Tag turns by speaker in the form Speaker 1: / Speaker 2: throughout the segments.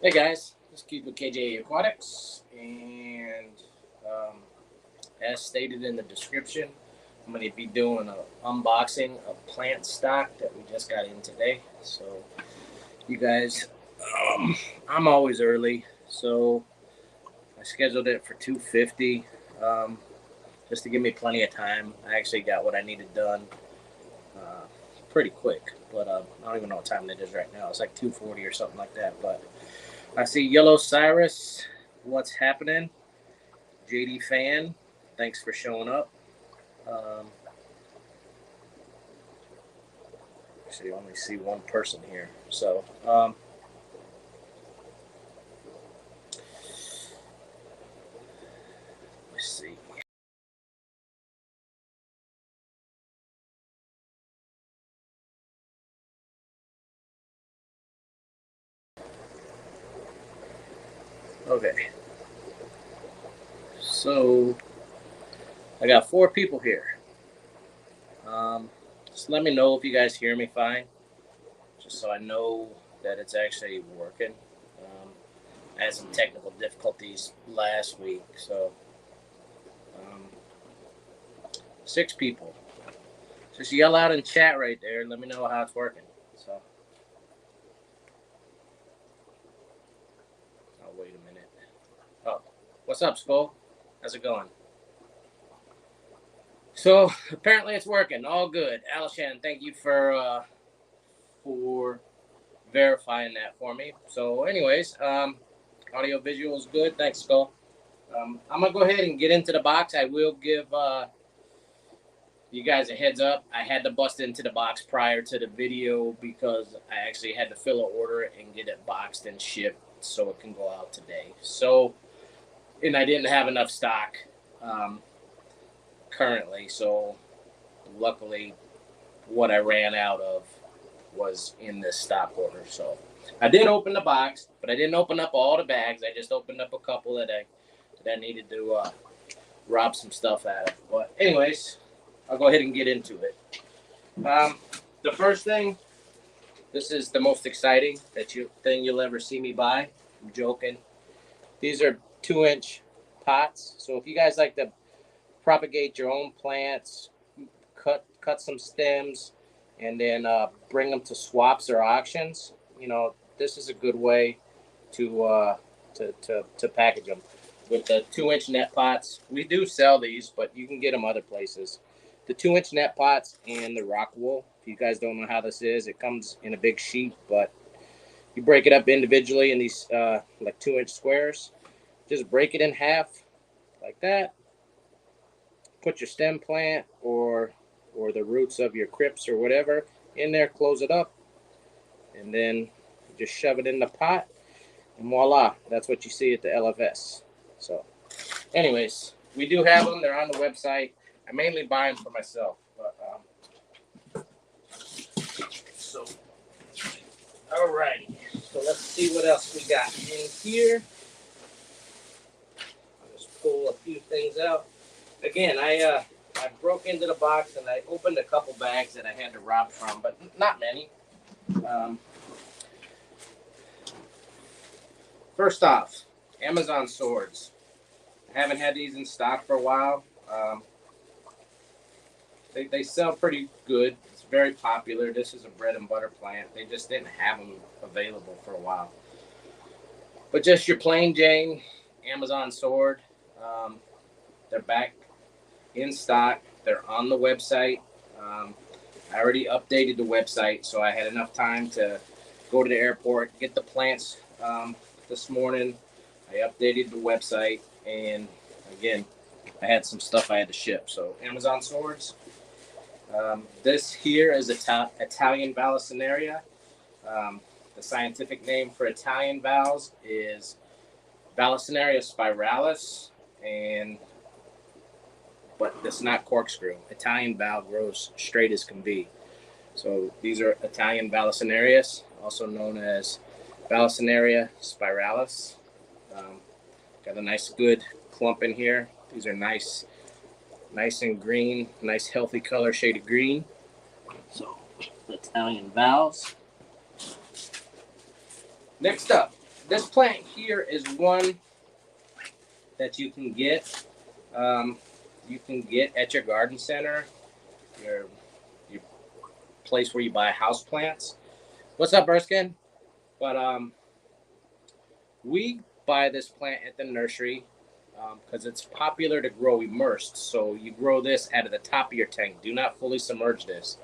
Speaker 1: Hey guys, this is Keith with KJE Aquatics, and as stated in the description, I'm going to be doing an unboxing of plant stock that we just got in today. So, you guys, I'm always early, so I scheduled it for 2:50, just to give me plenty of time. I actually got what I needed done pretty quick, but I don't even know what time it is right now. It's like 2:40 or something like that, but I see Yellow Cyrus. What's happening? JD Fan, thanks for showing up. Actually, I only see one person here. So, let's see. Okay. So, I got 4 people here. Just let me know if you guys hear me fine, just so I know that it's actually working. I had some technical difficulties last week, so 6 people. Just yell out in chat right there and let me know how it's working. So, oh, wait a minute. Oh, what's up, Skull? How's it going? So apparently it's working. All good. Alishan, thank you for verifying that for me. So, anyways, audio visual is good. Thanks, Skull. I'm gonna go ahead and get into the box. I will give you guys a heads up. I had to bust into the box prior to the video because I actually had to fill an order and get it boxed and shipped so it can go out today. So, and I didn't have enough stock currently. So, luckily, what I ran out of was in this stock order. So, I did open the box, but I didn't open up all the bags. I just opened up a couple that I needed to rob some stuff out of. But anyways, I'll go ahead and get into it. The first thing, this is the most exciting thing you'll ever see me buy. I'm joking. These are 2-inch pots. So if you guys like to propagate your own plants, cut some stems, and then bring them to swaps or auctions, this is a good way to package them. With the 2-inch net pots, we do sell these, but you can get them other places. The 2-inch net pots and the rock wool. If you guys don't know how this is, it comes in a big sheet, but you break it up individually in these like 2-inch squares. Just break it in half like that. Put your stem plant or the roots of your crypts or whatever in there, close it up, and then just shove it in the pot, and voila, that's what you see at the LFS. So anyways, we do have them. They're on the website. I mainly buy them for myself. But, so, all right. So let's see what else we got in here. I'll just pull a few things out. Again, I broke into the box and I opened a couple bags that I had to rob from, but not many. First off, Amazon swords. I haven't had these in stock for a while. They sell pretty good. It's very popular. This is a bread and butter plant. They just didn't have them available for a while. But just your plain Jane Amazon sword. They're back in stock. They're on the website. I already updated the website, so I had enough time to go to the airport, get the plants this morning. I updated the website, and again, I had some stuff I had to ship. So Amazon swords. This here is Italian Bassleer. The scientific name for Italian vowels is Bassleer spiralis, but it's not corkscrew. Italian val grows straight as can be. So these are Italian Bassleer, also known as Bassleer spiralis. Got a nice good clump in here. These are nice and green, nice healthy color shade of green. So Italian vowels. Next up, this plant here is one that you can get. You can get at your garden center, your place where you buy house plants. What's up, Erskine? But we buy this plant at the nursery because it's popular to grow immersed. So you grow this out of the top of your tank. Do not fully submerge this.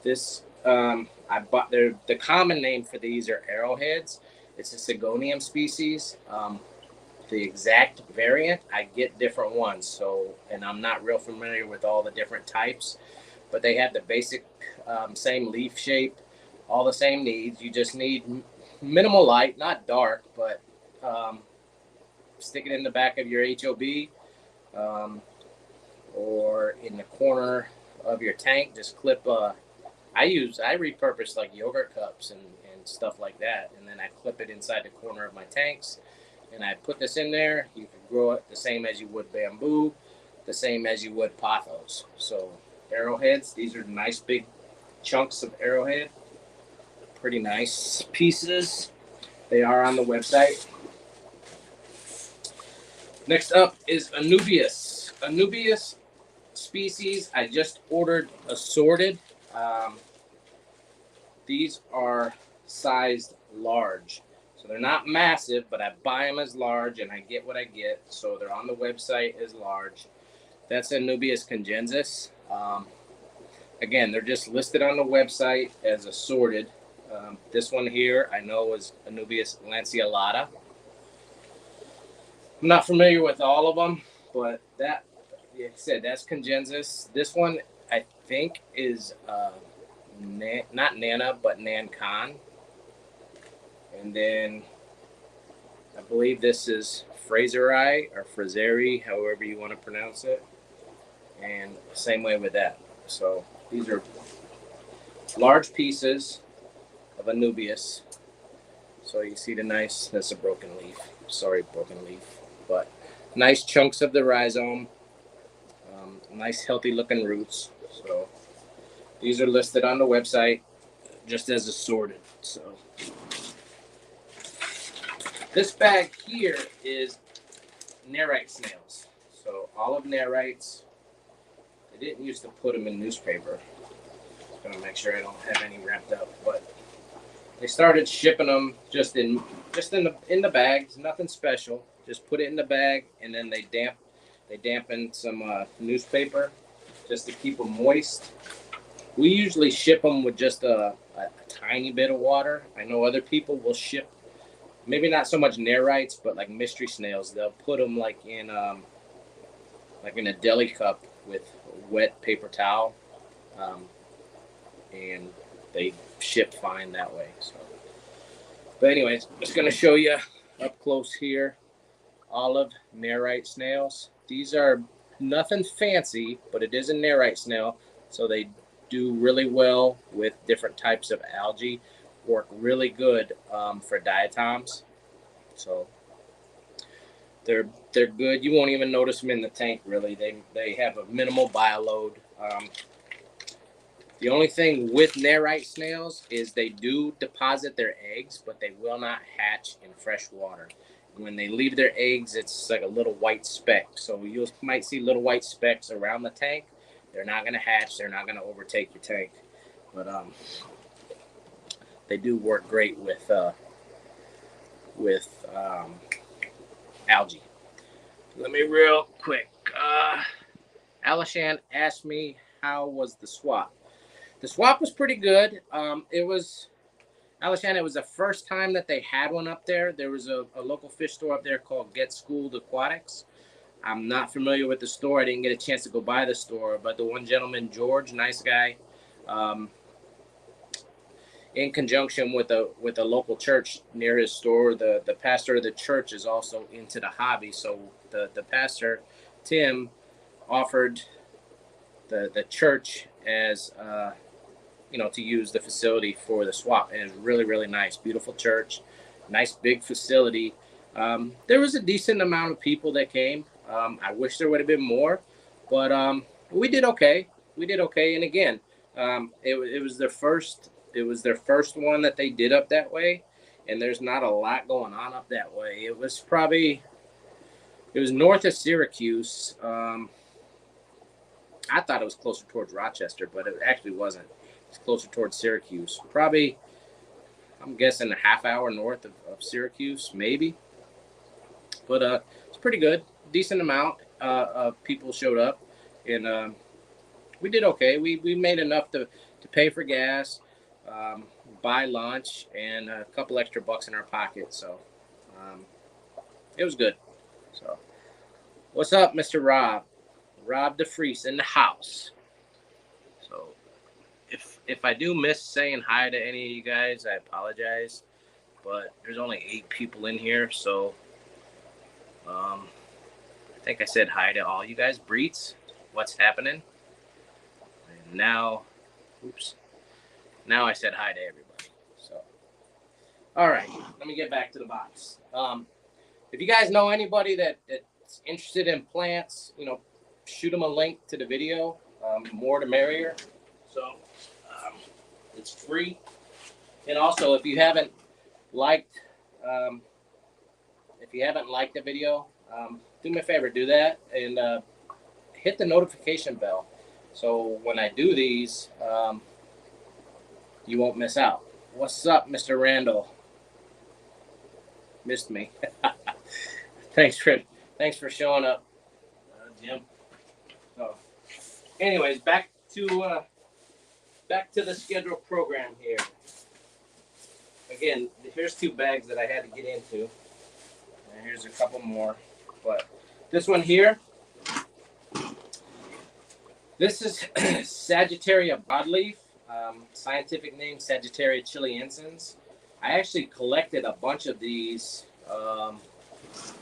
Speaker 1: This I bought. The common name for these are arrowheads. It's a Sigonium species. The exact variant, I get different ones. So, and I'm not real familiar with all the different types, but they have the basic same leaf shape, all the same needs. You just need minimal light, not dark, but stick it in the back of your HOB or in the corner of your tank. Just clip. I repurpose like yogurt cups and stuff like that, and then I clip it inside the corner of my tanks. And I put this in there. You can grow it the same as you would bamboo, the same as you would pothos. So arrowheads, these are nice big chunks of arrowhead. Pretty nice pieces. They are on the website. Next up is Anubias. Anubias species, I just ordered assorted. These are sized large. So they're not massive, but I buy them as large and I get what I get. So they're on the website as large. That's Anubias congensis. Again, they're just listed on the website as assorted. This one here I know is Anubias lanceolata. I'm not familiar with all of them, but that, like I said, that's congensis. This one I think is not Nana, but Nankan. And then I believe this is Fraseri or Fraseri, however you want to pronounce it. And same way with that. So these are large pieces of Anubias. So you see that's a broken leaf. Sorry, broken leaf. But nice chunks of the rhizome. Nice healthy looking roots. So these are listed on the website just as assorted. So this bag here is nerite snails. So olive nerites. They didn't used to put them in newspaper. Gonna make sure I don't have any wrapped up, but they started shipping them just in the bags. Nothing special. Just put it in the bag, and then they dampen some newspaper just to keep them moist. We usually ship them with just a tiny bit of water. I know other people will ship. Maybe not so much nerites, but like mystery snails. They'll put them like in a deli cup with wet paper towel, and they ship fine that way. So, but anyways, I'm just gonna show you up close here, olive nerite snails. These are nothing fancy, but it is a nerite snail, so they do really well with different types of algae. Work really good for diatoms, so they're good. You won't even notice them in the tank really. They have a minimal bioload. The only thing with nerite snails is they do deposit their eggs, but they will not hatch in fresh water. When they leave their eggs, it's like a little white speck. So you might see little white specks around the tank. They're not going to hatch. They're not going to overtake your tank, but they do work great with algae. Let me real quick. Alishan asked me how was the swap. The swap was pretty good. It was the first time that they had one up there. There was a local fish store up there called Get Schooled Aquatics. I'm not familiar with the store. I didn't get a chance to go by the store, but the one gentleman, George, nice guy, in conjunction with a local church near his store, the pastor of the church is also into the hobby. So the pastor, Tim, offered the church as to use the facility for the swap, and it's really, really nice. Beautiful church, nice big facility. There was a decent amount of people that came. I wish there would have been more, but we did okay. And again, it was their first one that they did up that way, and there's not a lot going on up that way. It was north of Syracuse. I thought it was closer towards Rochester, but it actually wasn't. It's closer towards Syracuse. Probably, I'm guessing, a half hour north of Syracuse, maybe. But it's pretty good. Decent amount of people showed up, and we did okay. We made enough to pay for gas, buy lunch, and a couple extra bucks in our pocket. So it was good. So what's up, Mr. Rob? Rob DeFries in the house. So if I do miss saying hi to any of you guys, I apologize. But there's only 8 people in here, so I think I said hi to all you guys. Breets, what's happening? And now I said hi to everybody. So, all right, let me get back to the box. If you guys know anybody that's interested in plants, shoot them a link to the video. More the merrier. So it's free. And also, if you haven't liked the video, do me a favor, do that, and hit the notification bell. So when I do these, you won't miss out. What's up, Mr. Randall? Missed me. Thanks for showing up, Jim. So, anyways, back to the scheduled program here. Again, here's 2 bags that I had to get into, and here's a couple more. But this one here, this is Sagittaria broadleaf, scientific name Sagittaria chiliensis. I actually collected a bunch of these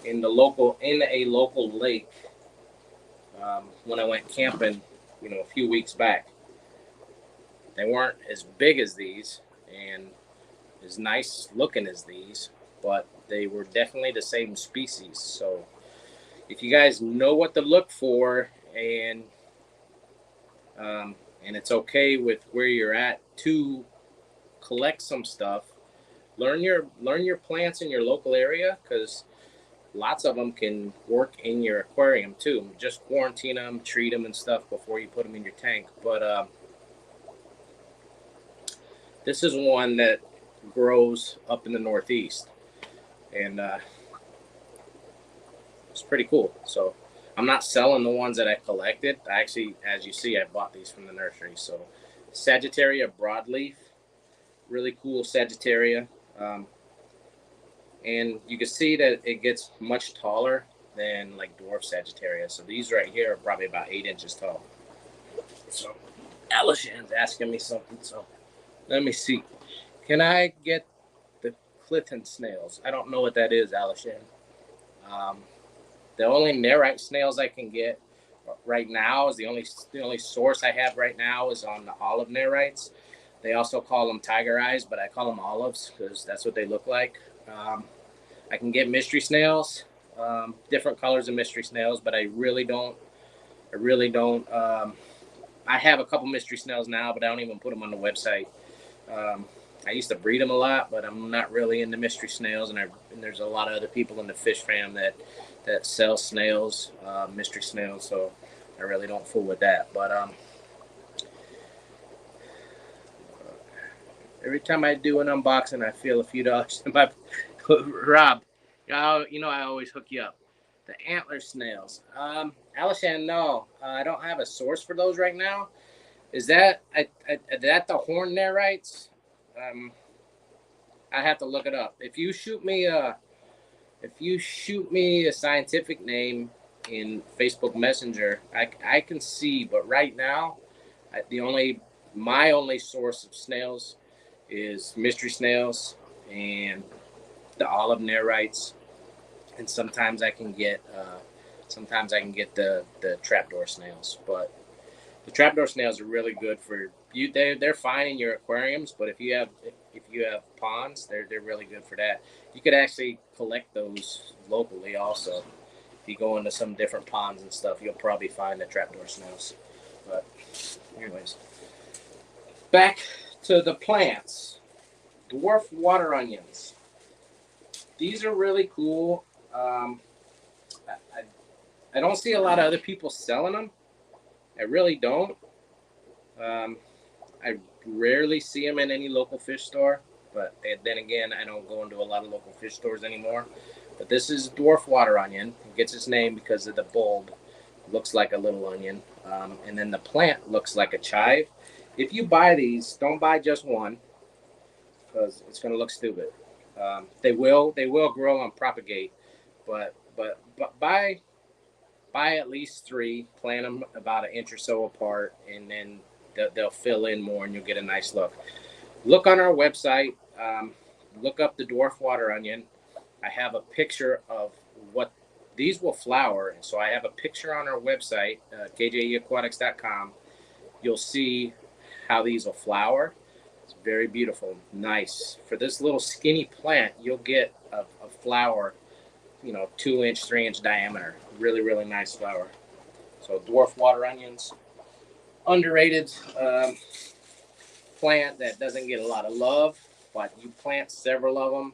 Speaker 1: in a local lake when I went camping, a few weeks back. They weren't as big as these and as nice looking as these, but they were definitely the same species. So if you guys know what to look for, and it's okay with where you're at to collect some stuff, learn your plants in your local area, because lots of them can work in your aquarium too. Just quarantine them, treat them and stuff before you put them in your tank. But this is one that grows up in the Northeast, and it's pretty cool. So I'm not selling the ones that I collected. I actually, as you see, I bought these from the nursery. So Sagittaria broadleaf, really cool Sagittaria. And you can see that it gets much taller than like dwarf Sagittaria. So these right here are probably about 8 inches tall. So Alishan's asking me something. So let me see. Can I get the Clifton snails? I don't know what that is, Alishan. The only nerite snails I can get right now is the only source I have right now is on the olive nerites. They also call them tiger eyes, but I call them olives because that's what they look like. I can get mystery snails, different colors of mystery snails, but I really don't. I have a couple mystery snails now, but I don't even put them on the website. I used to breed them a lot, but I'm not really into mystery snails, and there's a lot of other people in the fish fam that sell snails, mystery snails, so I really don't fool with that. But every time I do an unboxing, I feel a few dollars in my Rob. I always hook you up. The antler snails. Alishan, no, I don't have a source for those right now. Is that the horn nerites? I have to look it up. If you shoot me a scientific name in Facebook Messenger, I can see. But right now, my only source of snails is mystery snails and the olive nerites, and sometimes I can get the trapdoor snails. But the trapdoor snails are really good for you. They're fine in your aquariums, but if you have ponds, they're really good for that. You could actually collect those locally also. If you go into some different ponds and stuff, you'll probably find the trapdoor snails. But anyways, back to the plants. Dwarf water onions. these are really cool. I don't see a lot of other people selling them. I really don't. I rarely see them in any local fish store, but then again, I don't go into a lot of local fish stores anymore. But this is dwarf water onion. It gets its name because of the bulb. It looks like a little onion. And then the plant looks like a chive. If you buy these, don't buy just one because it's going to look stupid. They will grow and propagate, but buy at least 3, plant them about an inch or so apart, and then they'll fill in more and you'll get a nice look. Look on our website, look up the dwarf water onion. I have a picture of what these will flower. And so I have a picture on our website, KJEAquatics.com. You'll see how these will flower. It's very beautiful, nice. For this little skinny plant, you'll get a flower, 2-inch, 3-inch diameter. Really, really nice flower. So dwarf water onions, underrated plant that doesn't get a lot of love, but you plant several of them,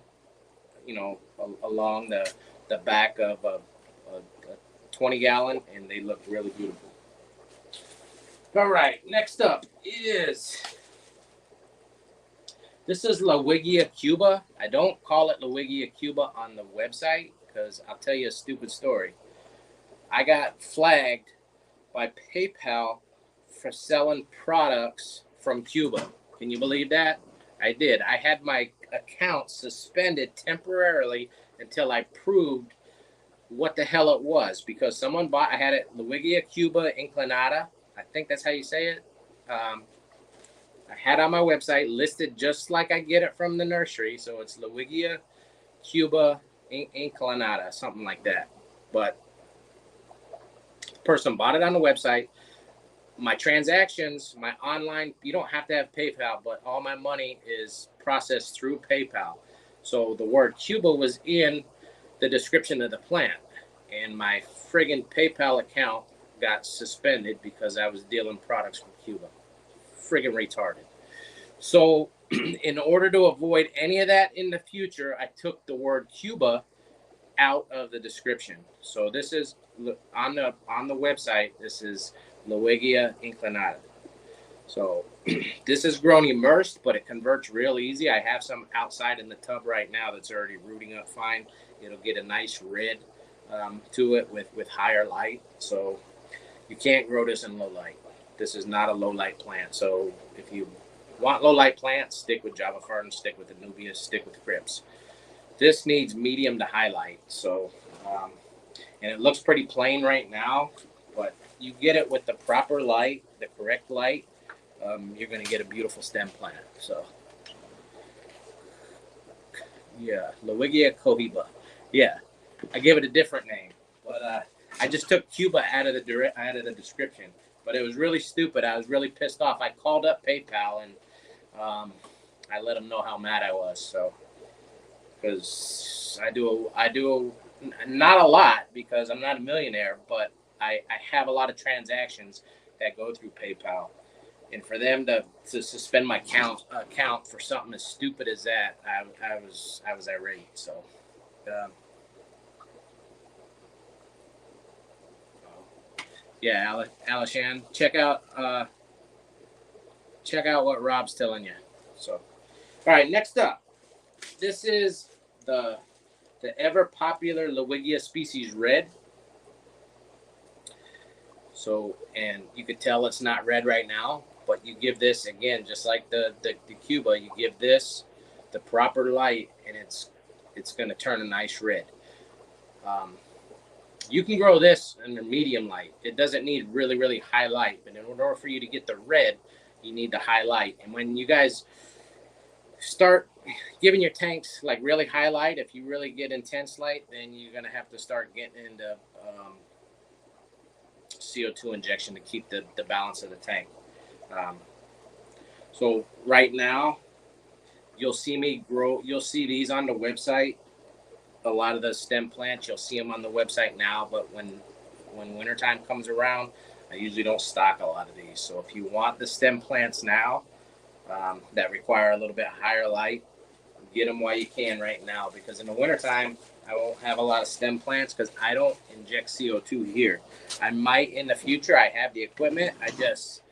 Speaker 1: along the back of a 20-gallon, and they look really beautiful. All right, next up is, this is Luigia Cuba. I don't call it Luigia Cuba on the website because I'll tell you a stupid story. I got flagged by PayPal for selling products from Cuba. Can you believe that? I did. I had my account suspended temporarily until I proved what the hell it was, because someone bought, I had it, Luigia Cuba Inclinata. I think that's how you say it. I had on my website listed just like I get it from the nursery. So it's Luigia Cuba Inclinata, something like that. But the person bought it on the website. My transactions, my online, you don't have to have PayPal, but all my money is processed through PayPal. So the word Cuba was in the description of the plant, and my friggin' PayPal account got suspended because I was dealing products from Cuba. Friggin' retarded. So in order to avoid any of that in the future, I took the word Cuba out of the description. So this is on the website. This is Luigia Inclinata. So this is grown immersed, but it converts real easy. I have some outside in the tub right now that's already rooting up fine. It'll get a nice red to it with higher light. So you can't grow this in low light. This is not a low light plant. So if you want low light plants, stick with Java Fern, stick with Anubias, stick with Crips. This needs medium to high light. So, and it looks pretty plain right now, but you get it with the proper light, the correct light, you're going to get a beautiful stem plant. So, yeah, Luigia Cohiba. Yeah, I gave it a different name, but I just took Cuba out of the description. But it was really stupid. I was really pissed off. I called up PayPal and I let them know how mad I was. So, because I do not a lot because I'm not a millionaire, but I have a lot of transactions that go through PayPal, and for them to suspend my account for something as stupid as that, I was irate. So. Yeah, Alishan, check out what Rob's telling you. So, all right, next up, this is the ever popular Luigia species Red. So, and you could tell it's not red right now, but you give this, again, just like the Cuba, you give this the proper light, and it's going to turn a nice red. You can grow this under medium light. It doesn't need really, really high light. But in order for you to get the red, you need the high light. And when you guys start giving your tanks like really high light, if you really get intense light, then you're going to have to start getting into CO2 injection to keep the balance of the tank. So right now, you'll see me grow. You'll see these on the website. A lot of the stem plants, you'll see them on the website now, but when wintertime comes around, I usually don't stock a lot of these. So if you want the stem plants now that require a little bit higher light, get them while you can right now, because in the wintertime, I won't have a lot of stem plants because I don't inject CO2 here. I might in the future. I have the equipment. I just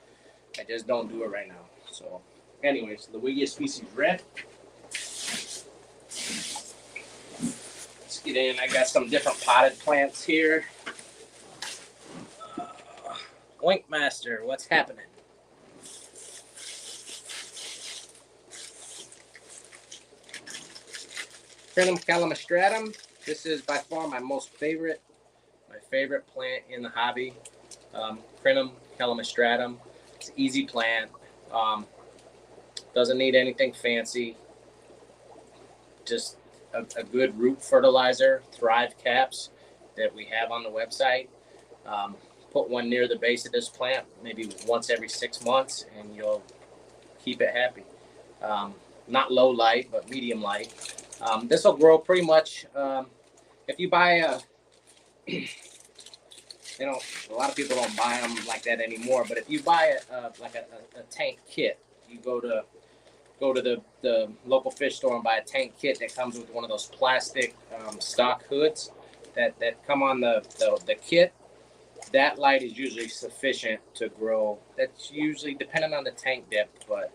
Speaker 1: don't do it right now. So anyways, Luigia species red. Let's get in. I got some different potted plants here. Oink Master, what's happening? Crinum calamastratum. This is by far my favorite plant in the hobby. Crinum calamastratum. It's an easy plant. Doesn't need anything fancy. Just a good root fertilizer. Thrive caps that we have on the website. Put one near the base of this plant, maybe once every 6 months, and you'll keep it happy. Not low light, but medium light. This will grow pretty much. If you buy a, a lot of people don't buy them like that anymore. But if you buy a tank kit, you go to the local fish store and buy a tank kit that comes with one of those plastic stock hoods that come on the kit. That light is usually sufficient to grow. That's usually depending on the tank depth, but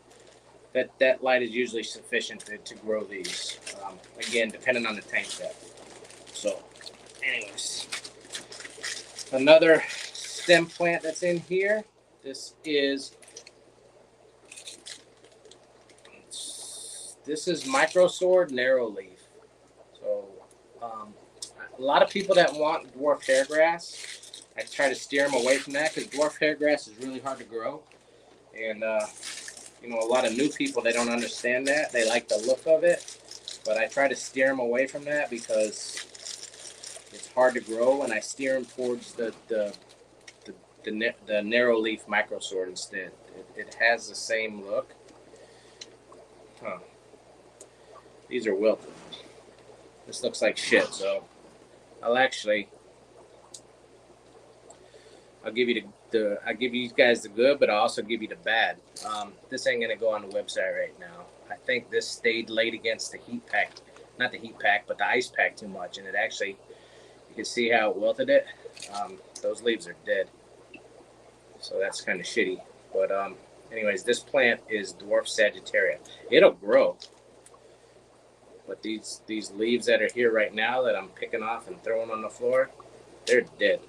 Speaker 1: that light is usually sufficient to grow these. Again, depending on the tank depth. So, anyways, another stem plant that's in here. This is microsword narrow leaf. So, a lot of people that want dwarf hairgrass, I try to steer them away from that because dwarf hairgrass is really hard to grow. And, a lot of new people, they don't understand that. They like the look of it. But I try to steer them away from that because it's hard to grow. And I steer them towards the narrow leaf microsword instead. It has the same look. Huh. These are wilted. This looks like shit, so I'll give you I'll give you guys the good, but I'll also give you the bad. This ain't gonna go on the website right now. I think this stayed laid against the heat pack, not the heat pack, but the ice pack too much, and it actually, you can see how it wilted it. Those leaves are dead, so that's kind of shitty. But anyways, this plant is Dwarf Sagittaria. It'll grow, but these leaves that are here right now that I'm picking off and throwing on the floor, they're dead.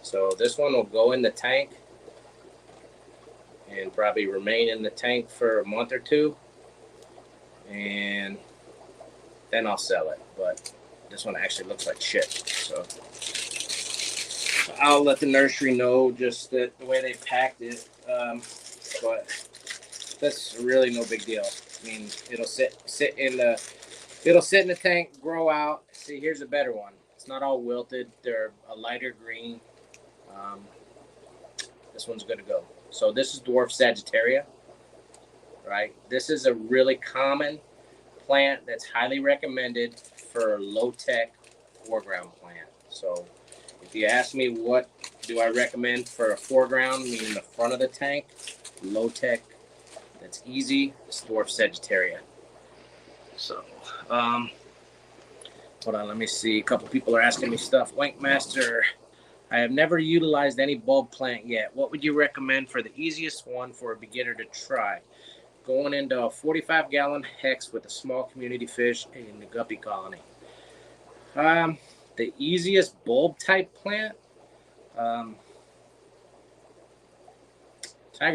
Speaker 1: So this one will go in the tank and probably remain in the tank for a month or two, and then I'll sell it. But this one actually looks like shit. So I'll let the nursery know just that the way they packed it. But that's really no big deal. I mean, it'll sit in the tank, grow out. See, here's a better one. It's not all wilted. They're a lighter green. This one's good to go. So this is Dwarf Sagittaria, right? This is a really common plant that's highly recommended for low-tech foreground plant. So if you ask me what do I recommend for a foreground, meaning the front of the tank, low-tech, that's easy, it's Dwarf Sagittaria. So, hold on, let me see. A couple people are asking me stuff. Wank Master, I have never utilized any bulb plant yet. What would you recommend for the easiest one for a beginner to try? Going into a 45-gallon hex with a small community fish in the guppy colony. The easiest bulb type plant? Tiger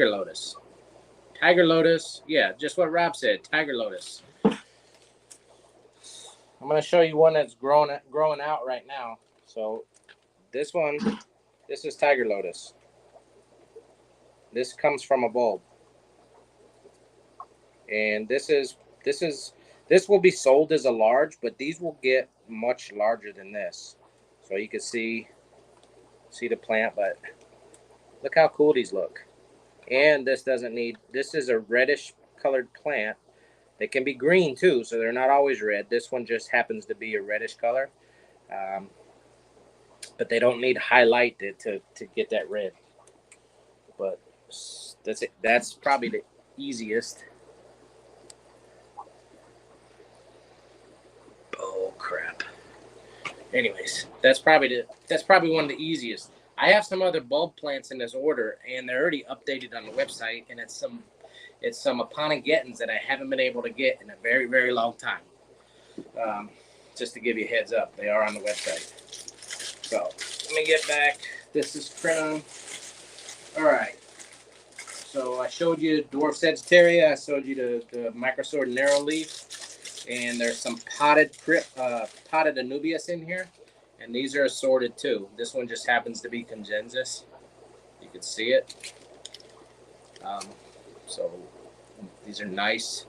Speaker 1: lotus. Tiger lotus, yeah, just what Rob said, tiger lotus. I'm going to show you one that's growing out right now. So this is tiger lotus. This comes from a bulb. And this will be sold as a large, but these will get much larger than this. So you can see the plant, but look how cool these look. And this is a reddish colored plant. They can be green too, so they're not always red. This one just happens to be a reddish color. But they don't need highlight to get that red. But that's it. That's probably the easiest. Anyways, that's probably one of the easiest. I have some other bulb plants in this order, and they're already updated on the website, and it's some Aponigettons that I haven't been able to get in a very, very long time. Just to give you a heads up, they are on the website. So let me get back. This is Crinum. All right. So I showed you Dwarf Sagittaria. I showed you the Microsword Narrow Leaf. And there's some potted Anubias in here. And these are assorted too. This one just happens to be Congensis. You can see it. So these are nice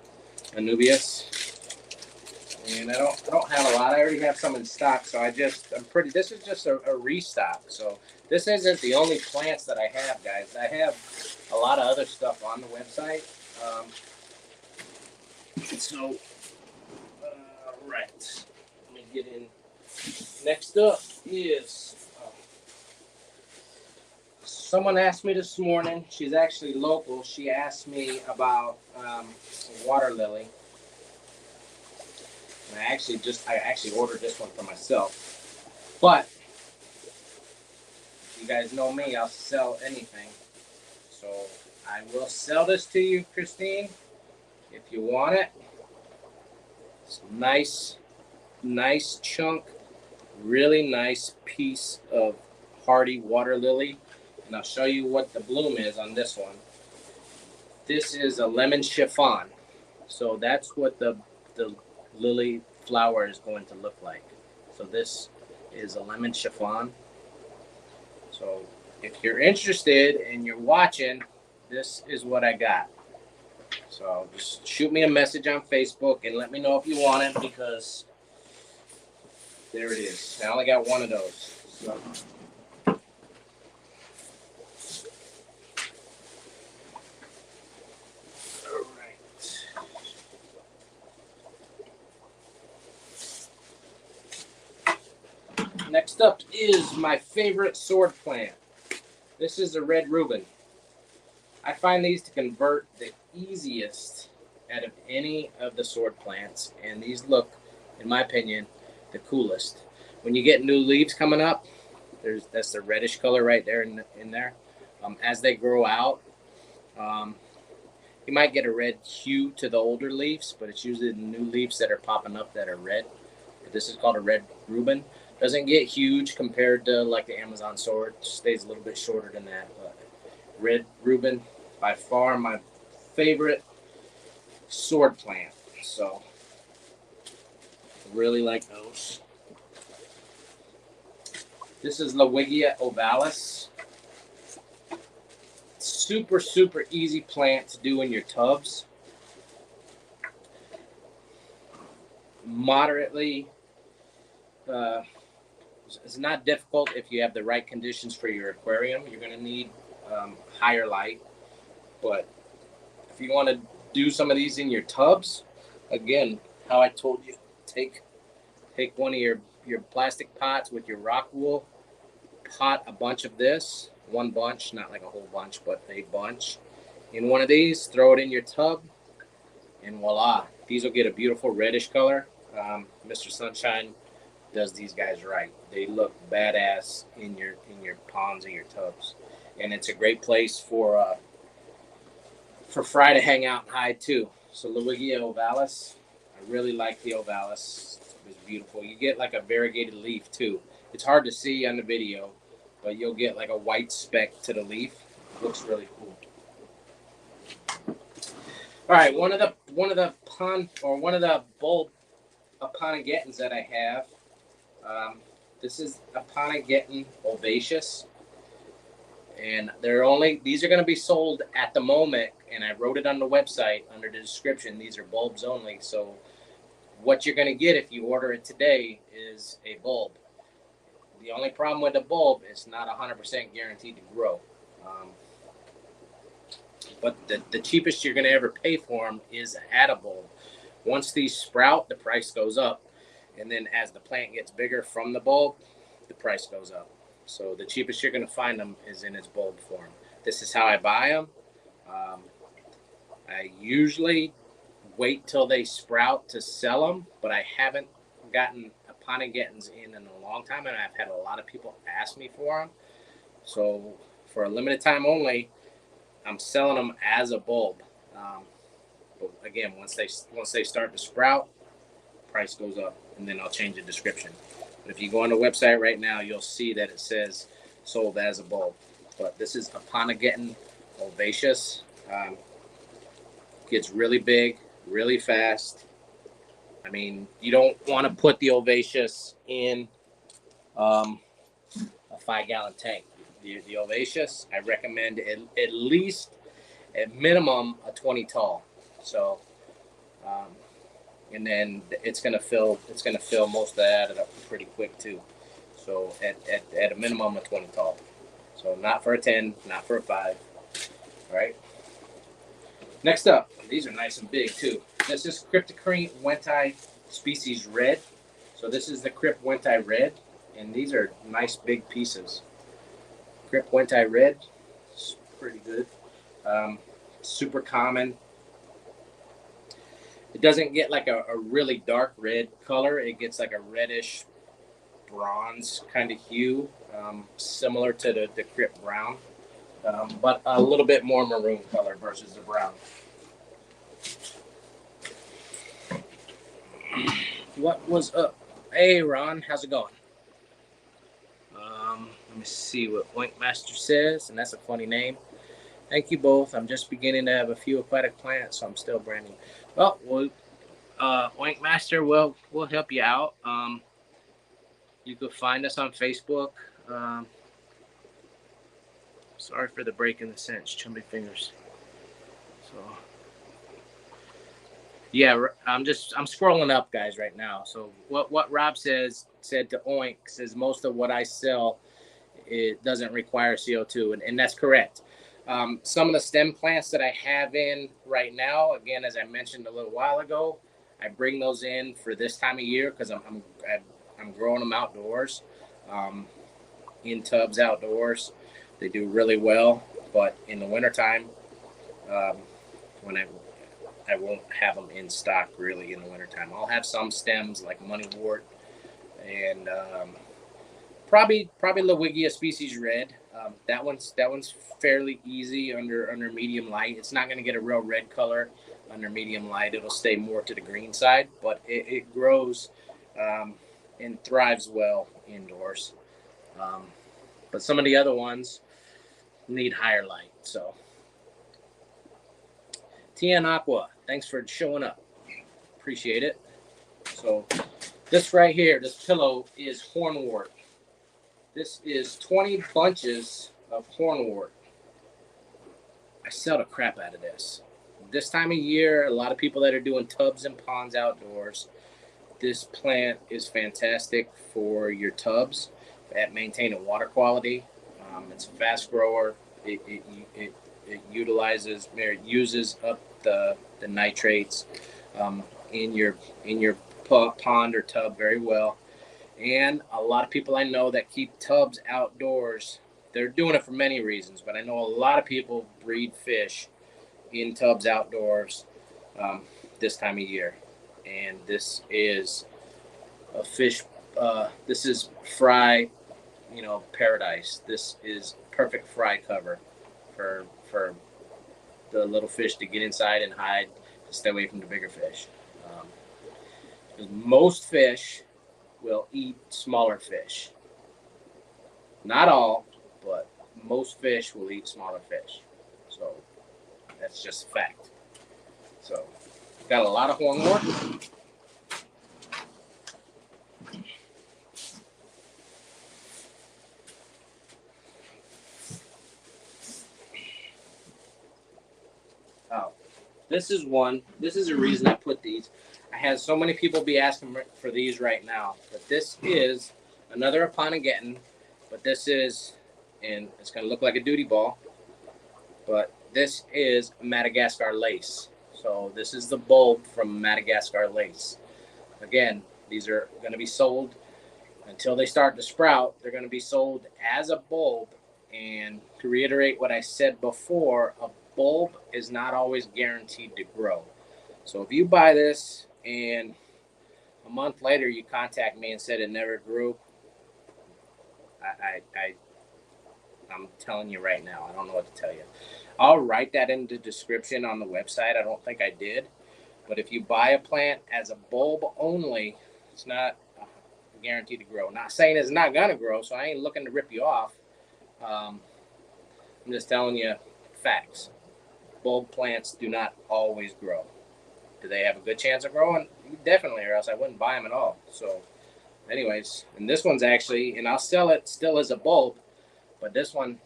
Speaker 1: Anubias. And I don't have a lot. I already have some in stock, so this is just a restock. So this isn't the only plants that I have, guys. I have a lot of other stuff on the website. Right. Let me get in. Next up is someone asked me this morning. She's actually local. She asked me about water lily. And I actually ordered this one for myself. But you guys know me, I'll sell anything. So I will sell this to you, Christine, if you want it. It's nice chunk, really nice piece of hardy water lily. And I'll show you what the bloom is on this one. This is a lemon chiffon. So that's what the lily flower is going to look like. So this is a lemon chiffon. So if you're interested and you're watching, this is what I got. So just shoot me a message on Facebook and let me know if you want it, because there it is. I only got one of those. So. Next up is my favorite sword plant. This is a red Reuben. I find these to convert the easiest out of any of the sword plants, and these look, in my opinion, the coolest. When you get new leaves coming up, that's the reddish color right there in there. As they grow out, you might get a red hue to the older leaves, but it's usually the new leaves that are popping up that are red. This is called a red Reuben. Doesn't get huge compared to like the Amazon sword. Stays a little bit shorter than that. But red Reuben, by far my favorite sword plant. So really like those. This is Luigi Ovalis. Super, super easy plant to do in your tubs. Moderately. It's not difficult if you have the right conditions for your aquarium. You're going to need higher light. But if you want to do some of these in your tubs, again, how I told you, take one of your plastic pots with your rock wool, pot a bunch of this, one bunch, not like a whole bunch, but a bunch in one of these, throw it in your tub, and voila. These will get a beautiful reddish color. Mr. Sunshine does these guys right. They look badass in your ponds and your tubs, and it's a great place for Fry to hang out and hide too. So Luigi Ovalis, I really like the Ovalis. It's beautiful. You get like a variegated leaf too. It's hard to see on the video, but you'll get like a white speck to the leaf. It looks really cool. All right, one of the bulb Aponigettons that I have. This is Aponigetton ovaceus, and these are going to be sold at the moment, and I wrote it on the website under the description. These are bulbs only, so what you're going to get if you order it today is a bulb. The only problem with the bulb is not 100% guaranteed to grow, but the cheapest you're going to ever pay for them is at a bulb. Once these sprout, the price goes up. And then as the plant gets bigger from the bulb, the price goes up. So the cheapest you're going to find them is in its bulb form. This is how I buy them. I usually wait till they sprout to sell them, but I haven't gotten a Aponigettons in a long time, and I've had a lot of people ask me for them. So for a limited time only, I'm selling them as a bulb. But again, once they start to sprout, price goes up, and then I'll change the description. But if you go on the website right now, you'll see that it says sold as a bulb. But this is Aponighetton Ovaceous. Gets really big, really fast. I mean, you don't want to put the Ovaceous in a 5-gallon tank. The Ovaceous, I recommend at least, at minimum, a 20 tall. So, and then it's gonna fill most of that up pretty quick too. So at a minimum, a 20 tall. So not for a 10, not for a 5. All right. Next up, these are nice and big too. This is Crypto Cream species Red. So this is the Crypt Wenti Red, and these are nice big pieces. Crypt Wenti Red, it's pretty good. Super common. It doesn't get like a really dark red color. It gets like a reddish bronze kind of hue, similar to the Crypt Brown. But a little bit more maroon color versus the brown. What was up? Hey, Ron, how's it going? Let me see what Oinkmaster says, and that's a funny name. Thank you both. I'm just beginning to have a few aquatic plants, so I'm still branding. Well, Oinkmaster, we'll help you out. You can find us on Facebook. Sorry for the break in the sentence, chummy fingers. So, yeah, I'm scrolling up, guys, right now. So what Rob said to Oink says most of what I sell, it doesn't require CO2, and that's correct. Some of the stem plants that I have in right now, again, as I mentioned a little while ago, I bring those in for this time of year because I'm growing them outdoors, in tubs outdoors. They do really well, but in the wintertime, when I won't have them in stock really in the wintertime. I'll have some stems like Moneywort and probably Luigia species Red. That one's fairly easy under medium light. It's not going to get a real red color under medium light. It'll stay more to the green side, but it grows and thrives well indoors. But some of the other ones need higher light. So, Tien Aqua, thanks for showing up. Appreciate it. So, this right here, this pillow is Hornwort. This is 20 bunches of Hornwort. I sell the crap out of this. This time of year, a lot of people that are doing tubs and ponds outdoors, this plant is fantastic for your tubs at maintaining water quality. It's a fast grower. It uses up the nitrates in your pond or tub very well. And a lot of people I know that keep tubs outdoors, they're doing it for many reasons, but I know a lot of people breed fish in tubs outdoors this time of year. And this is a fish, this is fry, paradise. This is perfect fry cover for the little fish to get inside and hide to stay away from the bigger fish. Because most fish will eat smaller fish. Not all, but most fish will eat smaller fish. So that's just a fact. So got a lot of Hornwort. Oh, this is one. This is a reason I put these. I had so many people be asking for these right now. But this is another Aponighetton. But this is, and it's going to look like a duty ball. But this is Madagascar Lace. So this is the bulb from Madagascar Lace. Again, these are going to be sold until they start to sprout. They're going to be sold as a bulb. And to reiterate what I said before, a bulb is not always guaranteed to grow. So if you buy this and a month later you contact me and said it never grew, I'm telling you right now, I don't know what to tell you. I'll write that in the description on the website. I don't think I did. But if you buy a plant as a bulb only, it's not guaranteed to grow. Not saying it's not going to grow, so I ain't looking to rip you off. I'm just telling you facts. Bulb plants do not always grow. Do they have a good chance of growing? Definitely, or else I wouldn't buy them at all. So anyways, and this one's actually, and I'll sell it still as a bulb, but this one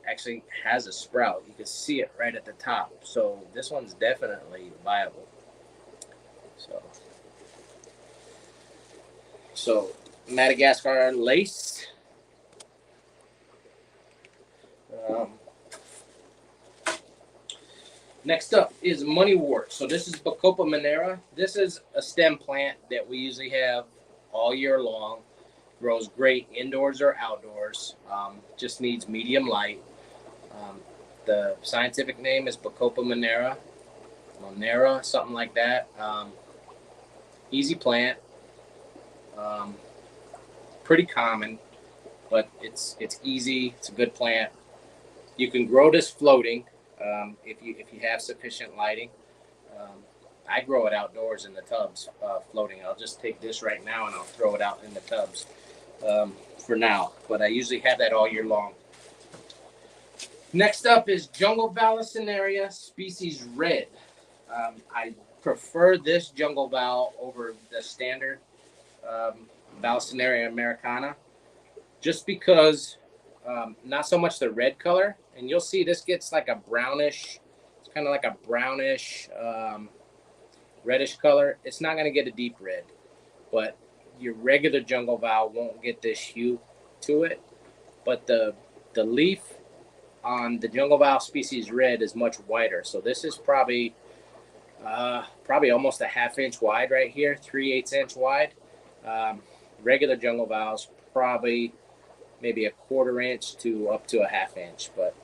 Speaker 1: actually has a sprout. You can see it right at the top. So this one's definitely viable. So Madagascar Lace. Next up is Moneywort. So this is Bacopa Monera. This is a stem plant that we usually have all year long. Grows great indoors or outdoors. Just needs medium light. The scientific name is Bacopa Monera, something like that. Easy plant. Pretty common, but it's easy. It's a good plant. You can grow this floating if you have sufficient lighting. I grow it outdoors in the tubs, floating. I'll just take this right now and I'll throw it out in the tubs for now. But I usually have that all year long. Next up is Jungle Bassleer species Red. I prefer this jungle val over the standard Bassleer americana, just because not so much the red color, and you'll see this gets like a brownish, it's kind of like a brownish reddish color. It's not going to get a deep red, but your regular jungle val won't get this hue to it. But the leaf on the jungle val species Red is much wider, so this is probably almost a ½ inch wide right here, 3/8 inch wide. Regular jungle valves probably maybe a 1/4 inch to up to a ½ inch, but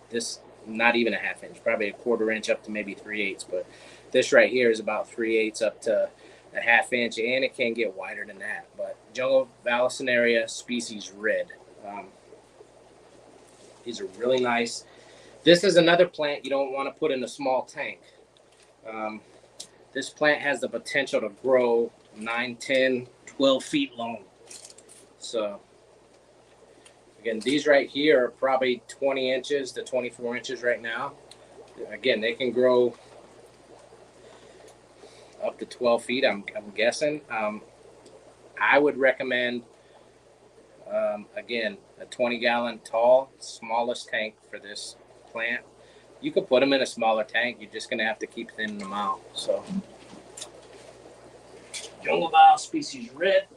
Speaker 1: this not even a ½ inch, probably a 1/4 inch up to maybe 3/8. But this right here is about 3/8 up to a ½ inch, and it can get wider than that. But Jungle Bassleer species Red, these are really nice. This is another plant you don't want to put in a small tank. This plant has the potential to grow 9, 10, 12 feet long. So again, these right here are probably 20 inches to 24 inches right now. Again, they can grow up to 12 feet, I'm guessing. I would recommend, again, a 20-gallon tall, smallest tank for this plant. You could put them in a smaller tank. You're just going to have to keep thinning them out. So, Jungle Val species Red.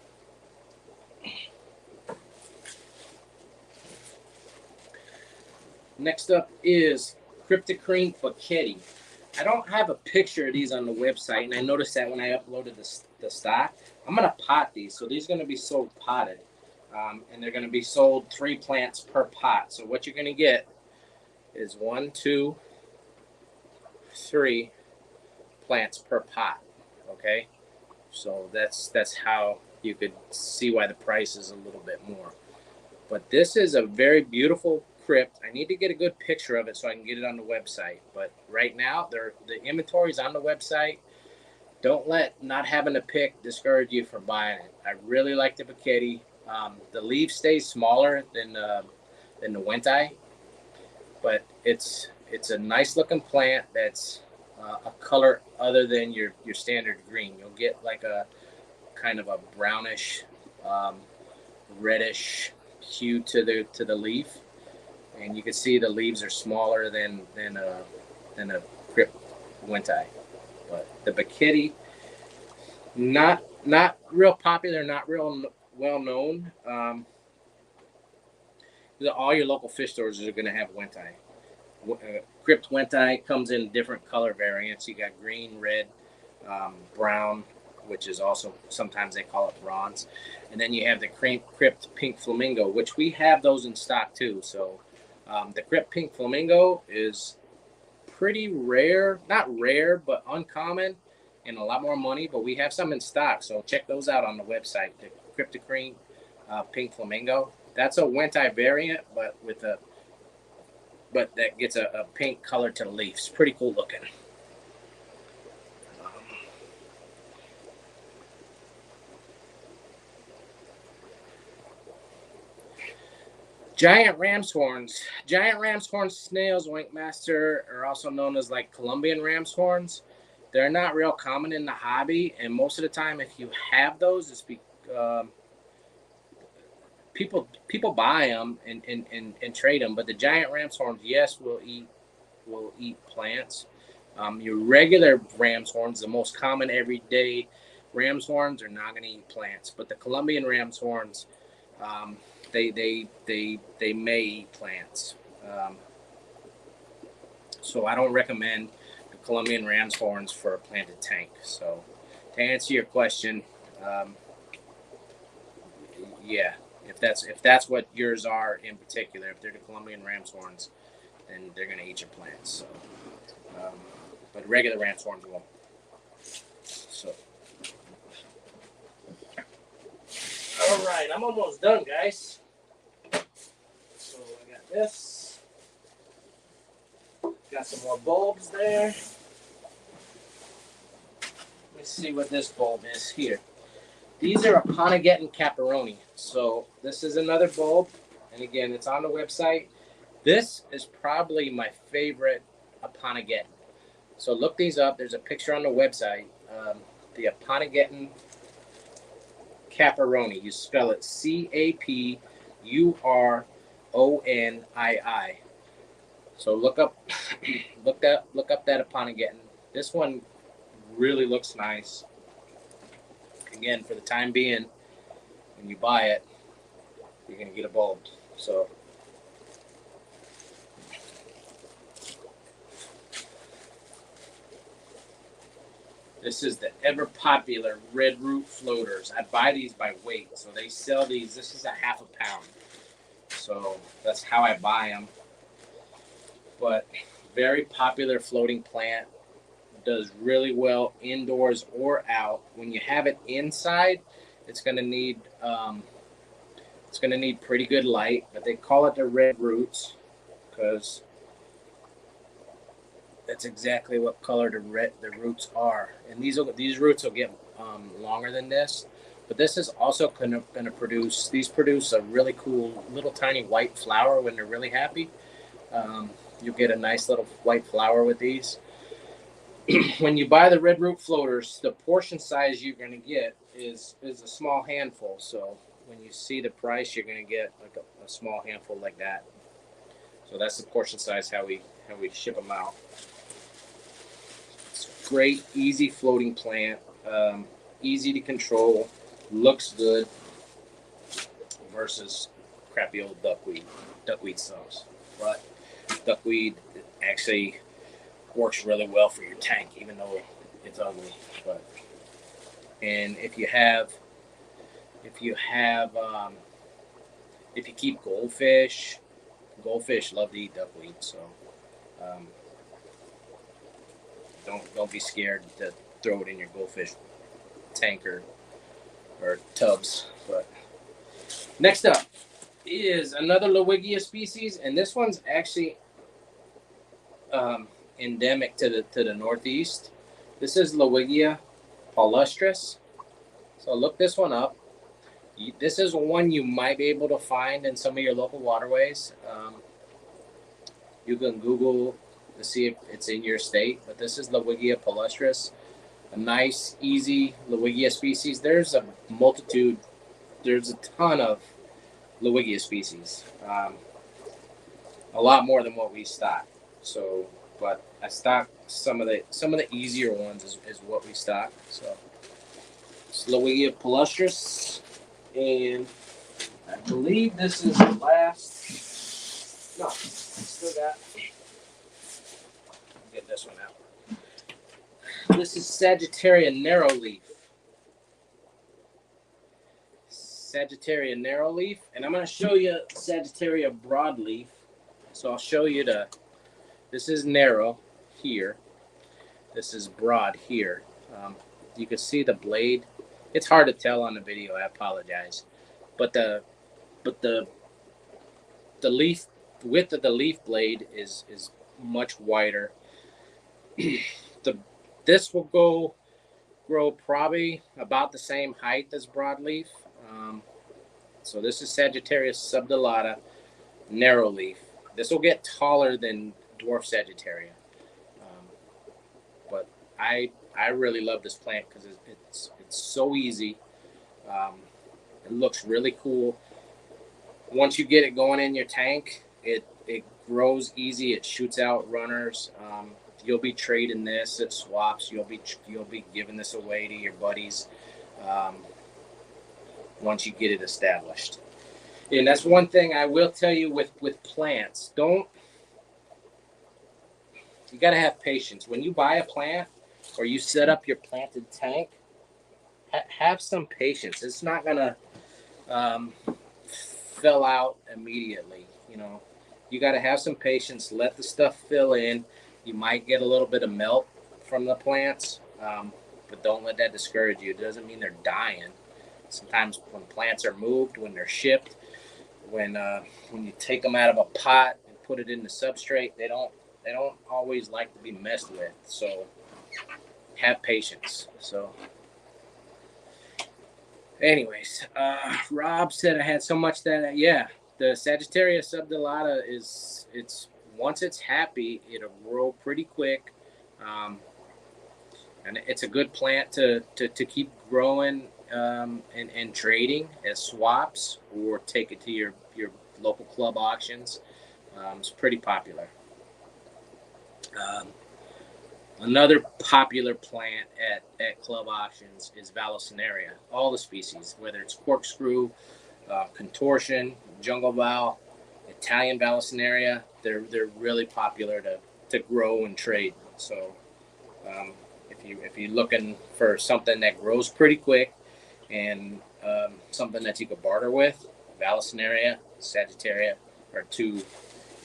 Speaker 1: Next up is Kopto Cream Bacetti. I don't have a picture of these on the website, and I noticed that when I uploaded the stock. I'm going to pot these, so these are going to be sold potted, and they're going to be sold 3 plants per pot. So what you're going to get is 1, 2, 3 plants per pot. Okay, so that's how you could see why the price is a little bit more. But this is a very beautiful crypt. I need to get a good picture of it so I can get it on the website. But right now, the inventory is on the website. Don't let not having a pick discourage you from buying it. I really like the Bacetti. The leaf stays smaller than the Wenti, but it's a nice looking plant that's a color other than your standard green. You'll get like a kind of a brownish, reddish hue to the leaf, and you can see the leaves are smaller than a Crypt Wenti. But the Bacetti, not real popular, not real well known. All your local fish stores are going to have Wenti. Crypt Wenti comes in different color variants. You got green, red, brown, which is also sometimes they call it bronze, and then you have the Crypt Pink Flamingo, which we have those in stock too. So the Crypt Pink Flamingo is pretty rare, not rare, but uncommon, and a lot more money, but we have some in stock. So check those out on the website. The Kopto Cream Pink Flamingo. That's a Wenti variant, but that gets a pink color to the leaves. Pretty cool looking. Giant ram's horns. Giant ram's horn snails, Wink Master, are also known as like Colombian ram's horns. They're not real common in the hobby, and most of the time, if you have those, it's people buy them and trade them. But the giant ram's horns, yes, will eat plants. Your regular ram's horns, the most common everyday ram's horns, are not going to eat plants. But the Colombian ram's horns, they may eat plants. So I don't recommend the Colombian ram's horns for a planted tank. So to answer your question, yeah, if that's what yours are in particular, if they're the Colombian ram's horns, then they're gonna eat your plants. So, but regular ram's horns won't. So, all right, I'm almost done, guys. So I got this. Got some more bulbs there. Let's see what this bulb is here. These are Aponigeton Caparoni. So this is another bulb, and again, it's on the website. This is probably my favorite Aponigeton. So look these up. There's a picture on the website. The Aponigeton Caparoni. You spell it Capuronii. So look up that Aponigeton. This one really looks nice. Again, for the time being, when you buy it, you're gonna get a bulb. So this is the ever popular red root floaters. I buy these by weight, so they sell these. This is a half a pound, so that's how I buy them. But very popular floating plant. Does really well indoors or out. When you have it inside, it's going to need pretty good light, but they call it the red roots because that's exactly what color the roots are. And these roots will get longer than this, but this is also going to produce a really cool little tiny white flower when they're really happy. You'll get a nice little white flower with these. When you buy the red root floaters, the portion size you're going to get is a small handful. So when you see the price, you're going to get like a small handful like that. So that's the portion size how we ship them out. It's a great, easy floating plant, easy to control, looks good versus crappy old duckweed. Duckweed sucks, but duckweed actually works really well for your tank, even though it's ugly. But if you keep goldfish love to eat duckweed. So don't be scared to throw it in your goldfish tank or tubs. But next up is another Luigia species, and this one's actually endemic to the northeast. This is Luigia palustris. So look this one up. This is one you might be able to find in some of your local waterways. You can Google to see if it's in your state, but this is Luigia palustris, a nice, easy Luigia species. There's a ton of Luigia species, a lot more than what we stock. So, but I stock some of the easier ones is what we stock. So it's Luigia palustris, and I believe this is the last. No, I still got. Get this one out. This is Sagittaria narrowleaf. Sagittaria narrowleaf, and I'm going to show you Sagittaria broadleaf. So I'll show you this is narrow here. This is broad here. You can see the blade. It's hard to tell on the video. I apologize, but the leaf width of the leaf blade is much wider. This will grow probably about the same height as broadleaf. So this is Sagittaria subdullata, narrow leaf. This will get taller than dwarf Sagittaria, but I really love this plant because it's so easy. It looks really cool. Once you get it going in your tank, it grows easy. It shoots out runners. You'll be trading this at swaps. You'll be giving this away to your buddies once you get it established. And that's one thing I will tell you with plants. You got to have patience. When you buy a plant or you set up your planted tank, have some patience. It's not going to fill out immediately. You got to have some patience. Let the stuff fill in. You might get a little bit of melt from the plants, but don't let that discourage you. It doesn't mean they're dying. Sometimes when plants are moved, when they're shipped, when you take them out of a pot and put it in the substrate, they don't always like to be messed with. So have patience. So anyways, Rob said I had so much that the Sagittaria subdullata it's once it's happy, it'll grow pretty quick, and it's a good plant to keep growing and trading as swaps, or take it to your local club auctions. It's pretty popular. Another popular plant at club auctions is Vallisneria. All the species, whether it's corkscrew, contortion, jungle val, Italian Vallisneria, they're really popular to grow and trade. So if you're looking for something that grows pretty quick and something that you could barter with, Vallisneria, Sagittaria are two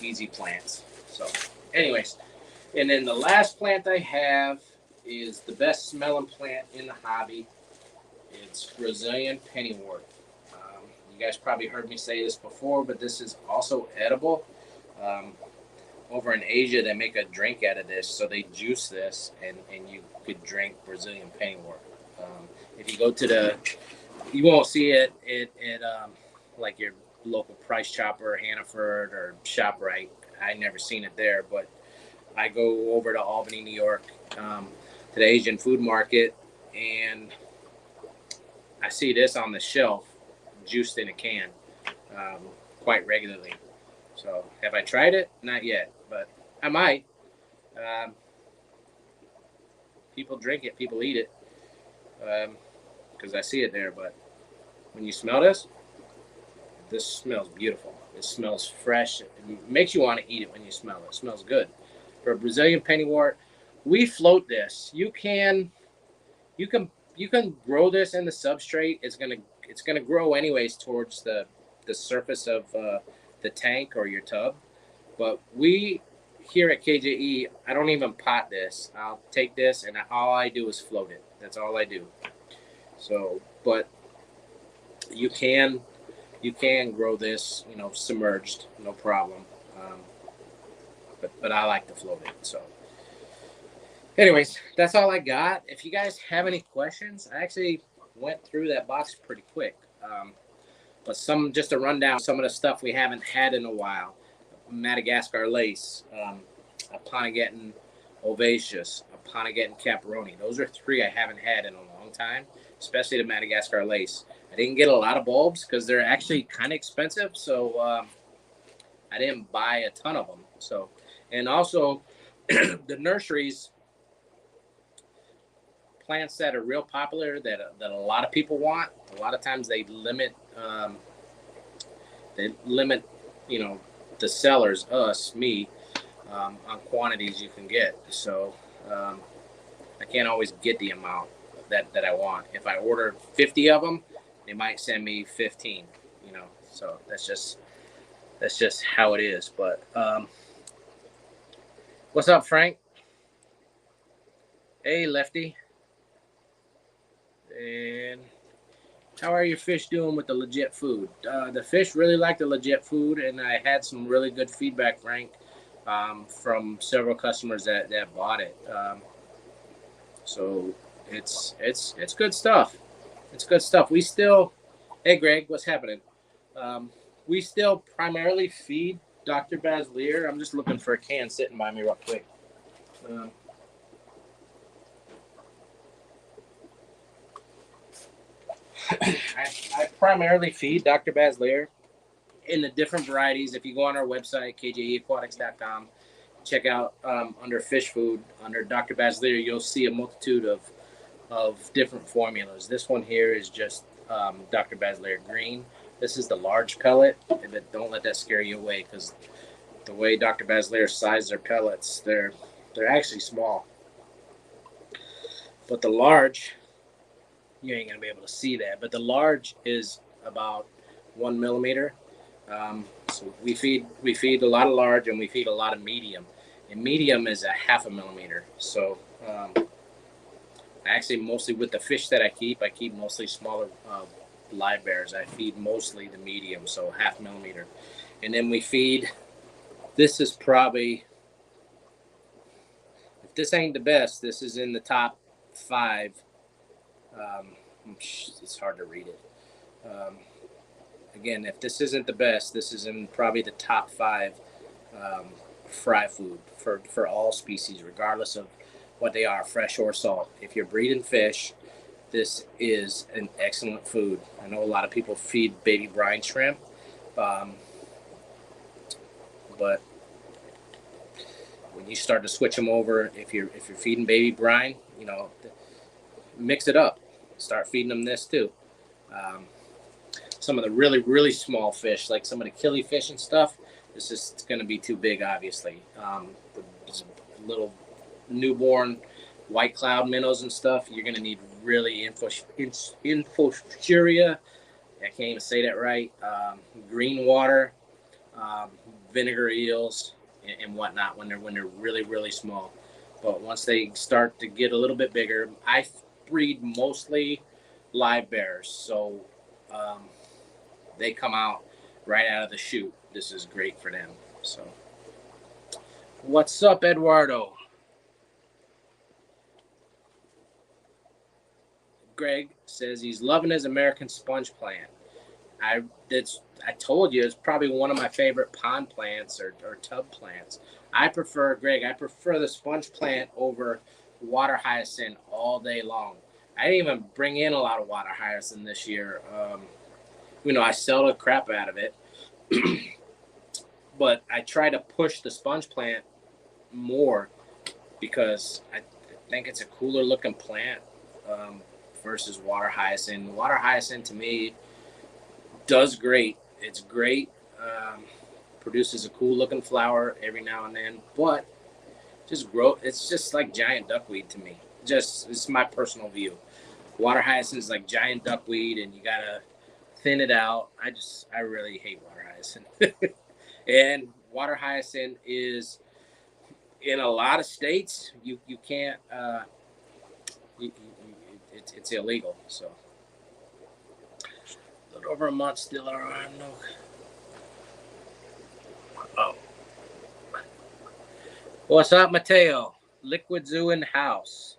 Speaker 1: easy plants. So anyways, and then the last plant I have is the best smelling plant in the hobby. It's Brazilian Pennywort. You guys probably heard me say this before, but this is also edible. Over in Asia, they make a drink out of this, so they juice this, and you could drink Brazilian Pennywort. If you go to you won't see it at like your local Price Chopper, Hannaford, or ShopRite. I never seen it there, but I go over to Albany, New York, to the Asian food market, and I see this on the shelf, juiced in a can, quite regularly. So have I tried it? Not yet, but I might. People drink it, people eat it, because I see it there. But when you smell this smells beautiful. It smells fresh. It makes you want to eat it when you smell it. It smells good. For a Brazilian Pennywort, we float this. You can grow this in the substrate. It's gonna grow anyways towards the surface of the tank or your tub. But we here at KJE, I don't even pot this. I'll take this and all I do is float it. That's all I do. So, but you can grow this, submerged, no problem. But I like to float it. So anyways, that's all I got. If you guys have any questions, I actually went through that box pretty quick. But just to run down some of the stuff we haven't had in a while. Madagascar Lace, Aponigeton Ovaceous, Aponigeton Caproni. Those are three I haven't had in a long time, especially the Madagascar Lace. I didn't get a lot of bulbs because they're actually kind of expensive, so I didn't buy a ton of them. So, and also the nurseries, plants that are real popular that a lot of people want. A lot of times they limit the sellers, me, on quantities you can get. So I can't always get the amount that I want. If I order 50 of them, they might send me 15. So that's just how it is. But what's up, Frank? Hey, Lefty. And how are your fish doing with the legit food? The fish really like the legit food, and I had some really good feedback, Frank, from several customers that bought it. So it's good stuff. It's good stuff. We still, hey Greg, what's happening? We still primarily feed Dr. Bassleer. I'm just looking for a can sitting by me real quick. I primarily feed Dr. Bassleer in the different varieties. If you go on our website, kjeaquatics.com, check out under fish food, under Dr. Bassleer, you'll see a multitude of different formulas. This one here is just Dr. Bassleer Green. This is the large pellet, but don't let that scare you away, because the way Dr. Bassleer sizes their pellets, they're actually small. But the large, you ain't gonna be able to see that, but the large is about 1 millimeter. So we feed a lot of large, and we feed a lot of medium, and medium is a 0.5 millimeter. So actually, mostly with the fish that I keep mostly smaller live bears. I feed mostly the medium, so 0.5 millimeter, and then we feed. This is probably, if this ain't the best, this is in the top 5. It's hard to read it. Again, if this isn't the best, this is in probably the top 5 fry food for all species, regardless of what they are, fresh or salt. If you're breeding fish, this is an excellent food. I know a lot of people feed baby brine shrimp, but when you start to switch them over, if you're feeding baby brine, mix it up. Start feeding them this too. Some of the really, really small fish, like some of the killifish and stuff, it's just going to be too big, obviously. The little newborn white cloud minnows and stuff, you're going to need really infofuria. I can't even say that right. Green water, vinegar eels, and whatnot when they're really, really small. But once they start to get a little bit bigger, I breed mostly live bears, so they come out right out of the chute. This is great for them. So, what's up, Eduardo? Greg says he's loving his American sponge plant. I told you it's probably one of my favorite pond plants or tub plants. I prefer the sponge plant over water hyacinth all day long. I didn't even bring in a lot of water hyacinth this year. I sell the crap out of it, but I try to push the sponge plant more because I think it's a cooler looking plant versus water hyacinth. Water hyacinth to me does great. It's great. Produces a cool looking flower every now and then, but it's just like giant duckweed to me. It's my personal view. Water hyacinth is like giant duckweed, and you gotta thin it out. I really hate water hyacinth. And water hyacinth is, in a lot of states, you can't. It's illegal. So a little over a month still around. No. Oh. What's up, Mateo? Liquid Zoo in the house.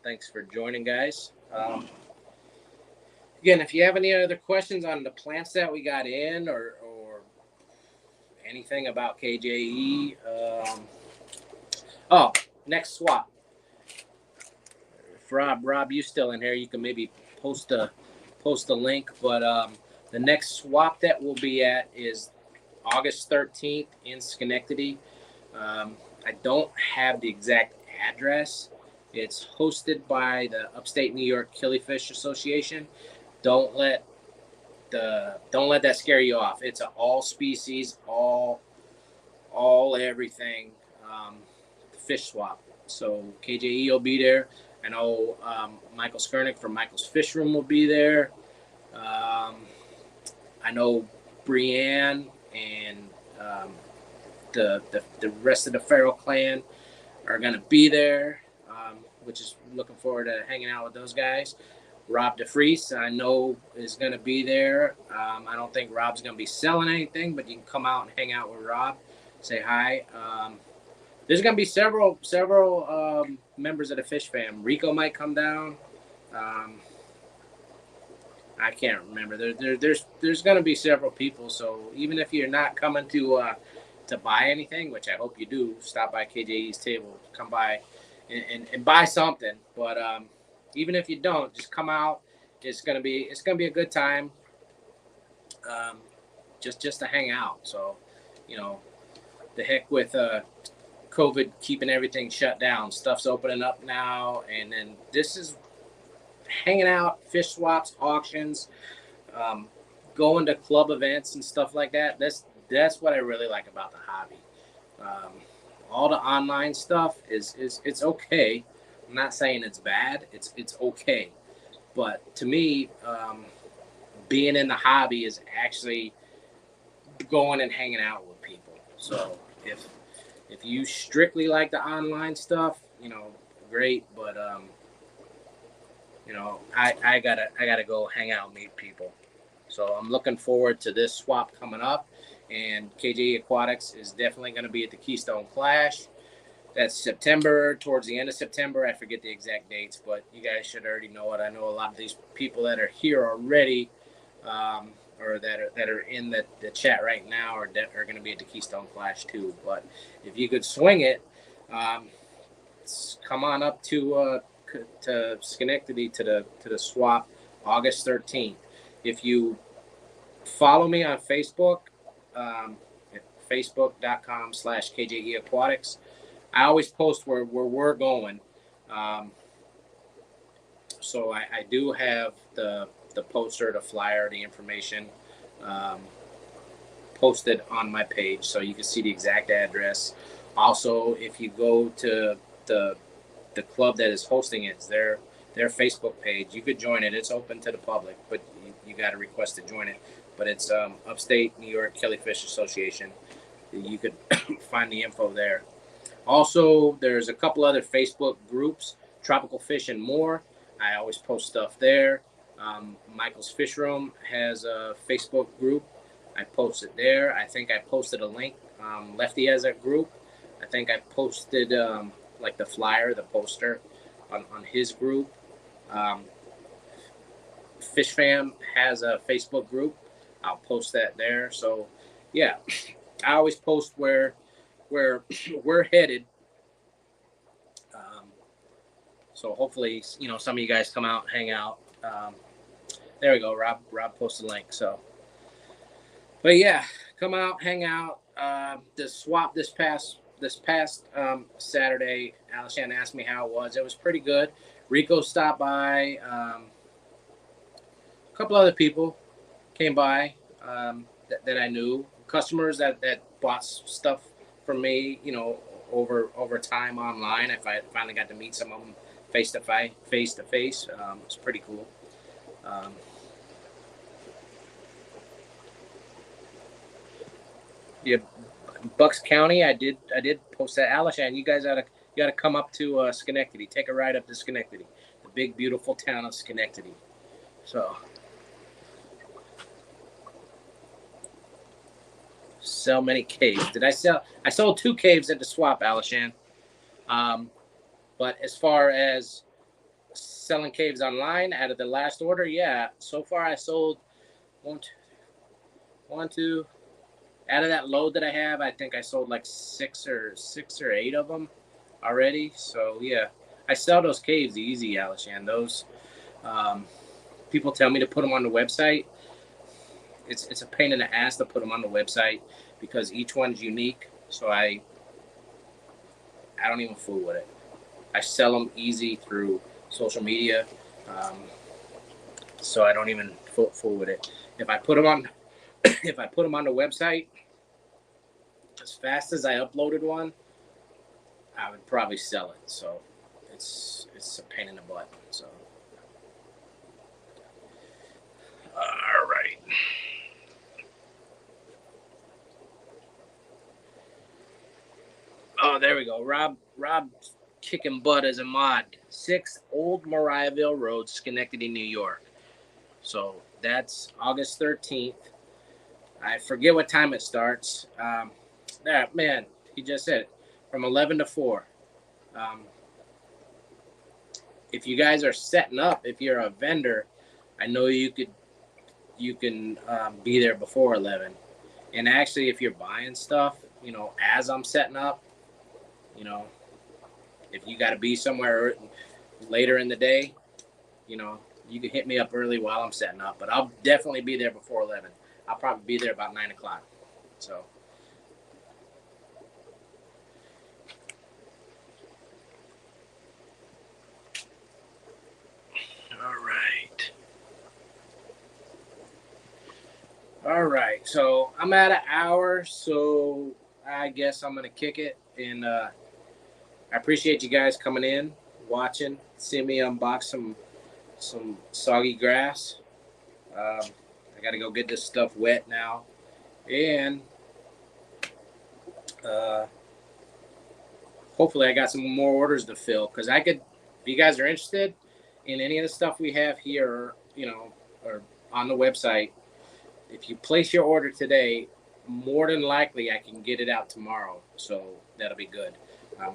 Speaker 1: Thanks for joining, guys. Again, if you have any other questions on the plants that we got in or anything about KJE, next swap. If Rob, you still in here, you can maybe post a link. But the next swap that we'll be at is August 13th in Schenectady. I don't have the exact address. It's hosted by the Upstate New York Killifish Association. Don't let that scare you off. It's an all species, all everything fish swap. So KJE will be there. I know Michael Skernick from Michael's Fish Room will be there. I know Brienne and the rest of the Feral clan are going to be there. which is looking forward to hanging out with those guys. Rob DeFries, I know, is going to be there. I don't think Rob's going to be selling anything, but you can come out and hang out with Rob, say hi. There's going to be several members of the Fish fam. Rico might come down. I can't remember. There's going to be several people. So even if you're not coming to buy anything, which I hope you do, stop by KJE's table, come by and buy something. But even if you don't, just come out. It's gonna be a good time. Just to hang out. So, the heck with COVID keeping everything shut down. Stuff's opening up now, and then this is hanging out, fish swaps, auctions, going to club events and stuff like that. That's what I really like about the hobby. All the online stuff is it's okay. I'm not saying it's bad. It's okay, but to me, being in the hobby is actually going and hanging out with people. So if you strictly like the online stuff, great. But I gotta go hang out and meet people. So I'm looking forward to this swap coming up, and KJE Aquatics is definitely going to be at the Keystone Clash. That's September, towards the end of September. I forget the exact dates, but you guys should already know it. I know a lot of these people that are here already, or that are in the chat right now, are going to be at the Keystone Clash too. But if you could swing it, come on up to Schenectady to the swap August 13th. If you follow me on Facebook, at facebook.com/KJE Aquatics. I always post where we're going. So I do have the poster, the flyer, the information posted on my page, so you can see the exact address. Also, if you go to the club that is hosting it, it's their Facebook page. You could join it. It's open to the public, but you got to request to join it. But it's Upstate New York Killifish Association. You could find the info there. Also, there's a couple other Facebook groups, Tropical Fish and More. I always post stuff there. Michael's Fish Room has a Facebook group. I post it there. I think I posted a link. Lefty has a group. I think I posted like the flyer, the poster on his group. Fish Fam has a Facebook group. I'll post that there. So, yeah, I always post where we're headed. So hopefully, some of you guys come out, hang out. There we go. Rob posted a link. So, but yeah, come out, hang out. The swap this past Saturday, Alishan asked me how it was. It was pretty good. Rico stopped by. A couple other people came by that I knew. Customers that bought stuff from me, over time online. I finally got to meet some of them face to face. It's pretty cool. Yeah, Bucks County. I did post that. Alishan, you guys gotta come up to Schenectady. Take a ride up to Schenectady, the big beautiful town of Schenectady. So. Sell many caves. Did I sell? I sold 2 caves at the swap, Alishan. But as far as selling caves online out of the last order, yeah. So far, I sold one, two. Out of that load that I have, I think I sold like 6 or 8 of them already. So yeah, I sell those caves easy, Alishan. Those people tell me to put them on the website. It's a pain in the ass to put them on the website because each one's unique. So I don't even fool with it. I sell them easy through social media, so I don't even fool with it. If I put them on the website, as fast as I uploaded one, I would probably sell it. So it's a pain in the butt. So all right. Oh, there we go. Rob kicking butt as a mod. 6 Old Mariahville Road, Schenectady, New York. So that's August 13th. I forget what time it starts. Man, he just said it. From 11 to 4. If you guys are setting up, if you're a vendor, I know you can be there before 11. And actually, if you're buying stuff, as I'm setting up, if you got to be somewhere later in the day, you can hit me up early while I'm setting up. But I'll definitely be there before 11. I'll probably be there about 9 o'clock. So. All right. So I'm at an hour, so I guess I'm going to kick it. And I appreciate you guys coming in, watching, seeing me unbox some soggy grass. I got to go get this stuff wet now. And hopefully I got some more orders to fill, because if you guys are interested in any of the stuff we have here, or on the website, if you place your order today, more than likely I can get it out tomorrow. So that'll be good.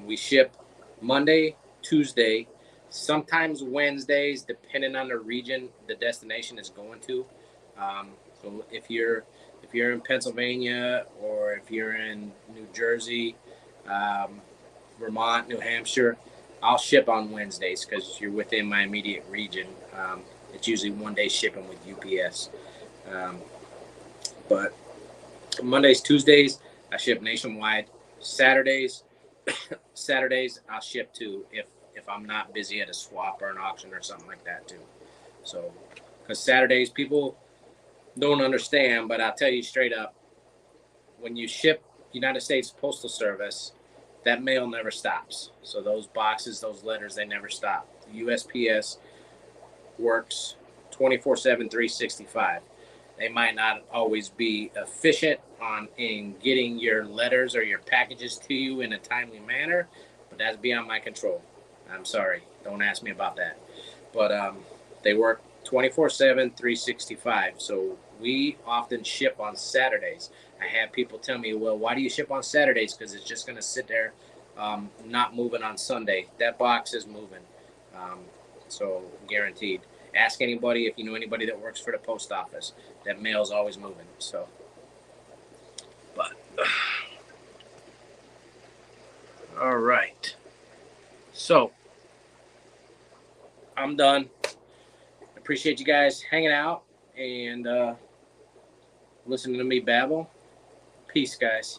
Speaker 1: We ship Monday, Tuesday, sometimes Wednesdays, depending on the region the destination is going to. So if you're in Pennsylvania, or if you're in New Jersey, Vermont, New Hampshire, I'll ship on Wednesdays because you're within my immediate region. It's usually 1 day shipping with UPS. But Mondays, Tuesdays, I ship nationwide. Saturdays, I'll ship too if I'm not busy at a swap or an auction or something like that too. So, because Saturdays, people don't understand, but I'll tell you straight up, when you ship United States Postal Service, that mail never stops. So those boxes, those letters, they never stop. The USPS works 24/7, 365. They might not always be efficient in getting your letters or your packages to you in a timely manner, but that's beyond my control. I'm sorry. Don't ask me about that. But they work 24/7, 365. So we often ship on Saturdays. I have people tell me, well, why do you ship on Saturdays? Because it's just going to sit there not moving on Sunday. That box is moving. So guaranteed. Ask anybody if you know anybody that works for the post office. That mail's always moving. So, but all right. So I'm done. Appreciate you guys hanging out and listening to me babble. Peace, guys.